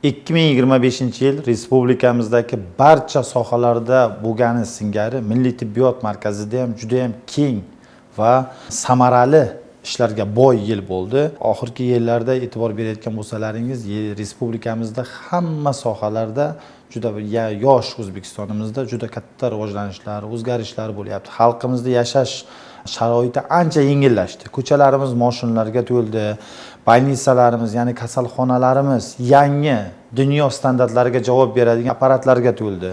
2025-yil respublikamizdagi barcha sohalarda bo'lgani singari Milliy tibbiyot markazida ham juda ham keng va samarali ishlarga boy yil bo'ldi. Oxirgi yillarda e'tibor berayotgan bo'lsalaringiz, respublikamizda hamma sohalarda juda yosh O'zbekistonimizda juda katta rivojlanishlar, o'zgarishlar bo'lyapti. Xalqimizda yashash sharoiti ancha yengillashdi. Ko'chalarimiz mashinalarga to'ldi. Больницаlarimiz, ya'ni kasalxonalarimiz yangi dunyo standartlariga javob beradigan apparatlarga to'ldi.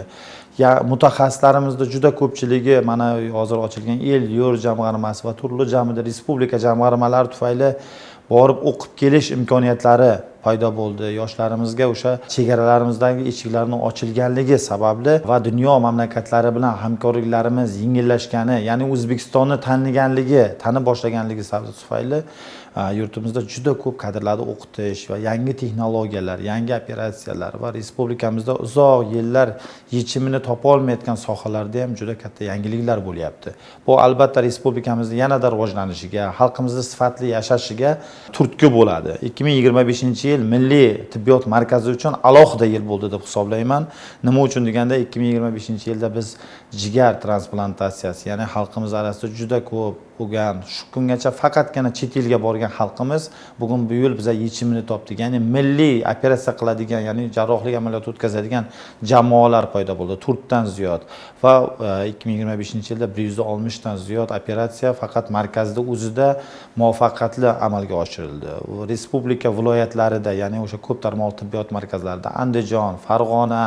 Mutaxassislarimizni juda ko'pchiligi mana hozir ochilgan el-yurt jamg'armasi va turli jamida respublika jamg'armalari tufayli borib o'qib kelish imkoniyatlari paydo bo'ldi. Yoshlarimizga o'sha chegaralarimizdagi eshiklarning ochilganligi sababli va dunyo mamlakatlari bilan hamkorliklarimiz yengillashgani, ya'ni O'zbekistonni tanib boshlaganligi tufayli yurtimizda juda ko'p kadrlarni o'qitish va yangi texnologiyalar, yangi operatsiyalar va respublikamizda uzoq yillar yechimini topa olmayotgan sohalarda ham juda katta yangiliklar bo'lyapti. Bu albatta respublikamizning yanada rivojlanishiga, xalqimizning sifatli yashashiga turtki bo'ladi. 2025-yil Milliy tibbiyot markazi uchun alohida yil bo'ldi deb hisoblayman. Nima uchun deganda 2025-yilda biz jigar transplantatsiyasi, ya'ni xalqimiz orasida juda ko'p bo'lgan, shu kungacha faqatgina chet elga borgan xalqimiz bugun bu yil biza yechimini topdik. Ya'ni milliy operatsiya qiladigan, ya'ni jarrohlik amaliyoti o'tkazadigan jamoalar paydo bo'ldi. 4 dan ziyod va 2025-yilda 160 dan ziyod operatsiya faqat markazda o'zida muvaffaqiyatli amalga oshirildi. Respublika viloyatlarida, ya'ni o'sha ko'p tarmoqli tibbiyot markazlarida Andijon, Farg'ona,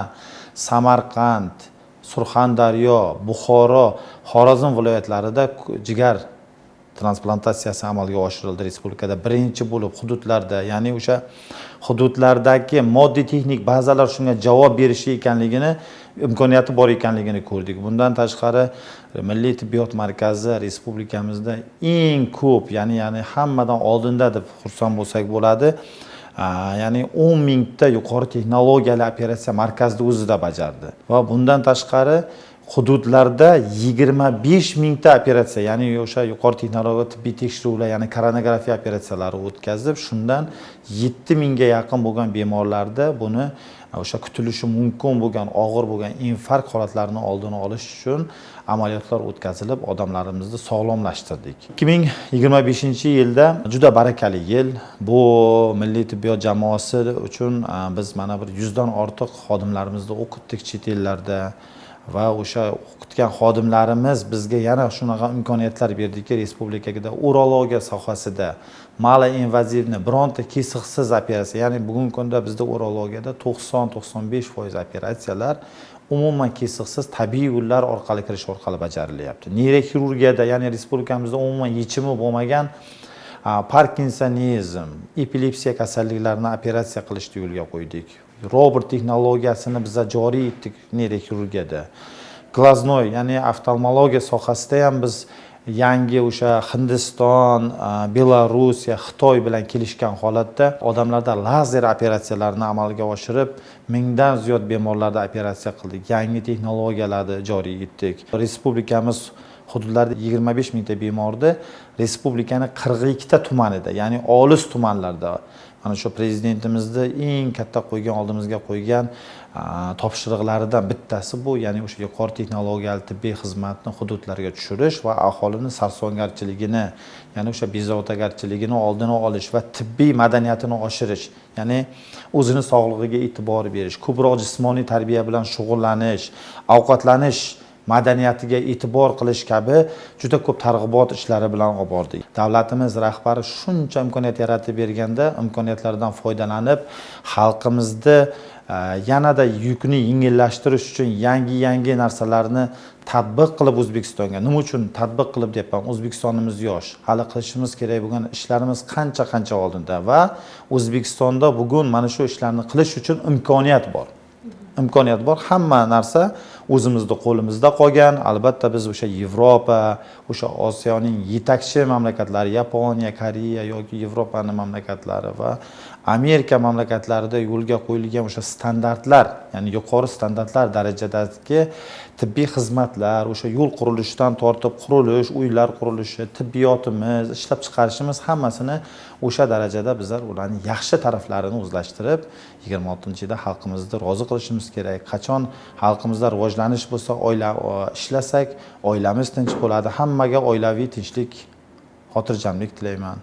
Samarqand, Surxondaryo, Buxoro, Xorazm viloyatlarida jigar transplantatsiyasi amalga oshirildi. Respublikada birinchi bo'lib hududlarda, ya'ni o'sha hududlardagi moddiy texnik bazalar shunga javob berishi ekanligini, imkoniyati bor ekanligini ko'rdik. Bundan tashqari Milliy tibbiyot markazi respublikamizda eng ko'p, ya'ni hammadan oldinda deb xursand bo'lsak bo'ladi. Ya'ni 10 mingta yuqori texnologiyali operatsiya markazida o'zida bajardi. Va bundan tashqari hududlarda 25 mingta operatsiya, ya'ni o'sha yuqori texnologik tibbiy tekshiruvlar, ya'ni koronagrafiya operatsiyalari o'tkazib, shundan 7 mingga yaqin bo'lgan bemorlarda buni o'sha kutilishi mumkin bo'lgan og'ir bo'lgan infarkt holatlarini oldini olish uchun amaliyotlar o'tkazilib, odamlarimizni sog'lomlashtirdik. 2025-yilda juda barakali yil. Bu milliy tibbiyot jamoasi uchun biz mana bir 100 dan ortiq xodimlarimizni o'qitdik chet ellarda. Va o'sha o'qitgan xodimlarimiz bizga yana shunaqa imkoniyatlar berdiki, respublikada urologiya sohasida mala invazivni bironta kesiqsiz operatsiya, ya'ni bugungi kunda bizda urologiyada 90-95% operatsiyalar umuman kesiqsiz tabiiy yo'llar orqali kirish orqali bajarilyapti. Neyroxirurgiyada, ya'ni respublikamizda umuman yechimi bo'lmagan Parkinsonizm, epilepsiya kasalliklarini operatsiya qilishni yo'lga qo'ydik. Robot texnologiyasini biz joriy etdik neyroxirurgiyada. Glaznoy, ya'ni oftalmologiya sohasida ham biz yangi o'sha Hindiston, Belorussiya, Xitoy bilan kelishgan holatda odamlarda lazer operatsiyalarini amalga oshirib, 1000 dan ziyod bemorlarda operatsiya qildik. Yangi texnologiyalarni joriy etdik. Respublikamiz hududlarda 25 mingta bemorni respublikaning 42 ta tumanida, ya'ni olis tumanlarda, mana shu prezidentimizni eng katta oldimizga qo'ygan topshiriqlaridan bittasi bu, ya'ni o'sha yuqori texnologiyali tibbiy xizmatni hududlarga tushirish va aholini sarsongarchiligini, ya'ni o'sha bezovtagarchiligini oldini olish va tibbiy madaniyatini oshirish, ya'ni o'zini sog'lig'iga e'tibor berish, ko'proq jismoniy tarbiya bilan shug'ullanish, ovqatlanish madaniyatiga e'tibor qilish kabi juda ko'p targ'ibot ishlari bilan olib bordik. Davlatimiz rahbari shuncha imkoniyat yaratib berganda, imkoniyatlardan foydalanib, xalqimizni yanada yukni yengillashtirish uchun yangi narsalarni tatbiq qilib O'zbekistonga. Nima uchun tatbiq qilib deyapman? O'zbekistonimiz yosh. Hali qilishimiz kerak bo'lgan ishlarimiz qancha oldinda va O'zbekistonda bugun mana shu ishlarni qilish uchun imkoniyat bor. Hamma narsa o'zimizni qo'limizda qolgan. Albatta biz o'sha Yevropa, o'sha Osiyoning yetakchi mamlakatlari, Yaponiya, Koreya yoki Yevropaning mamlakatlari va Amerika mamlakatlarida yo'lga qo'yilgan o'sha standartlar, ya'ni yuqori standartlar darajadagi tibbiy xizmatlar, o'sha yo'l qurilishidan tortib qurilish, uylar qurilishi, tibbiyotimiz, ishlab chiqarishimiz hammasini o'sha darajada bizlar ularning yaxshi taraflarini o'zlashtirib 26-yilda xalqimizni rozi qilishimiz kerak. Qachon xalqimizda rivojlanish bo'lsa, ishlasak, oilamiz tinch bo'ladi. Hammaga oilaviy tinchlik, xotirjamlik tilayman.